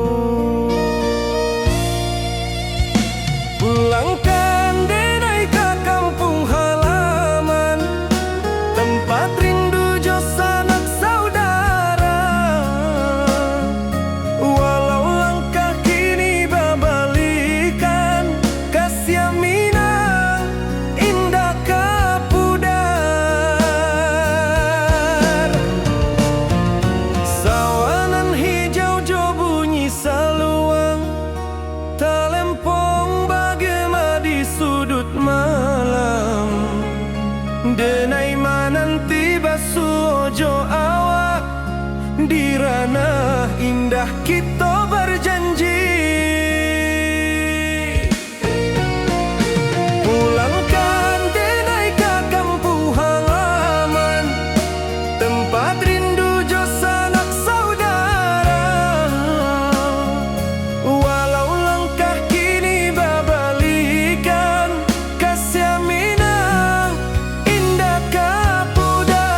Speaker 3: Pulangkan denai ke kampung halaman, tempat rindu jo sanak saudara. Walau langkah kini babalikan, kasih minang indah kapudar. Sawanan hijau jo bunyi saluang, talempong bagema di sudut malam. Denai mananti basuojo awak, di ranah indah kita berjanji. Pulangkan denai ke kampung halaman, tempat rindu jo sanak saudara. Walau langkah kini babalikan, kasih minang indah kapudar.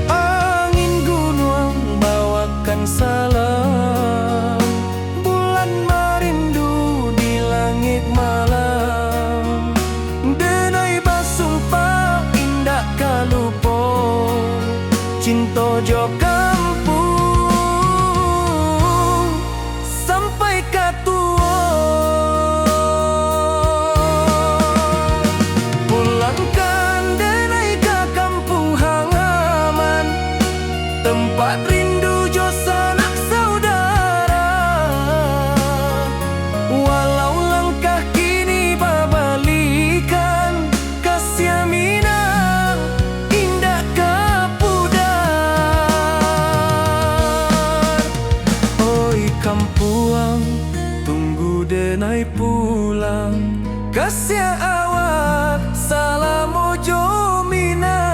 Speaker 3: Angin gunung bawakan salam, bulan merindu di langit malam. Denai basumpah indah kalupo, cinta jo kampung sampai katua. Pulangkan denai ke kampung halaman, tempat rindu jo sanak saudara. Walau langkah kini babalikan, kasih minang indah kapudar. Oi kampuang, tunggu denai pulang, kasih awak salam ojo minang.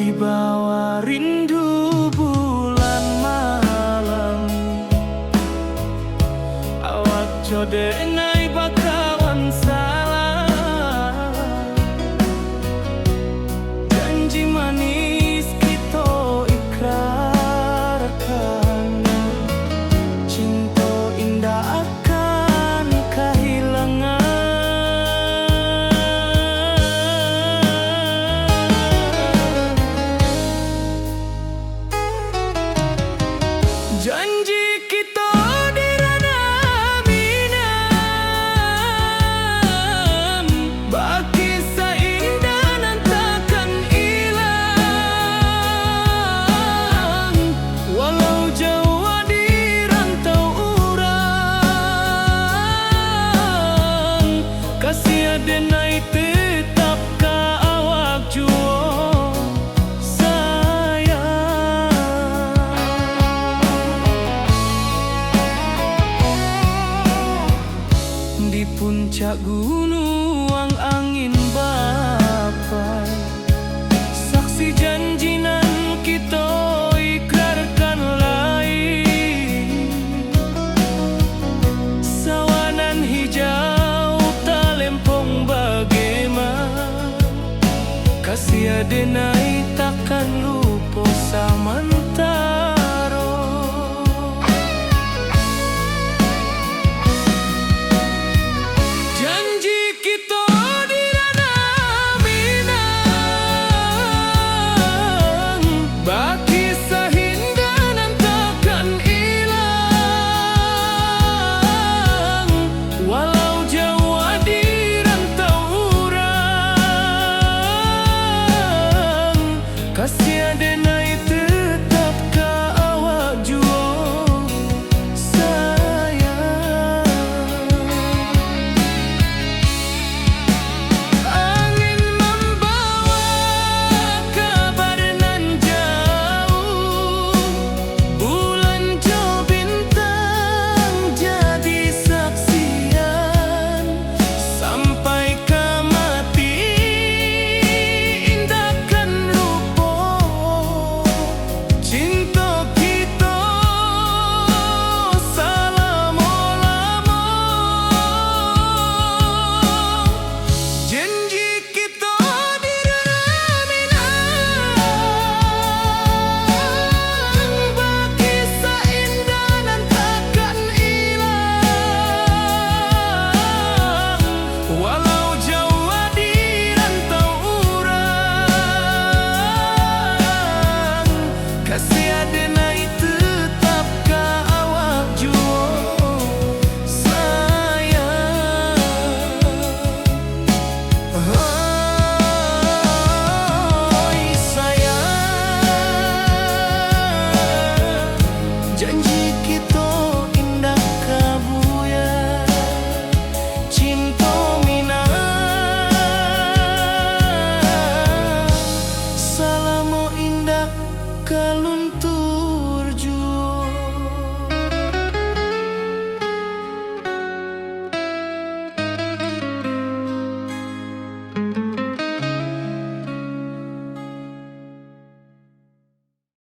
Speaker 3: Di bawah rindu bulan malam, awak jo denai bakawan salam. Janji manis kita ikrarkan, cinta indah akan kehilangan. Janji kita di ranah minang, Ya denai takkan lupa samanta.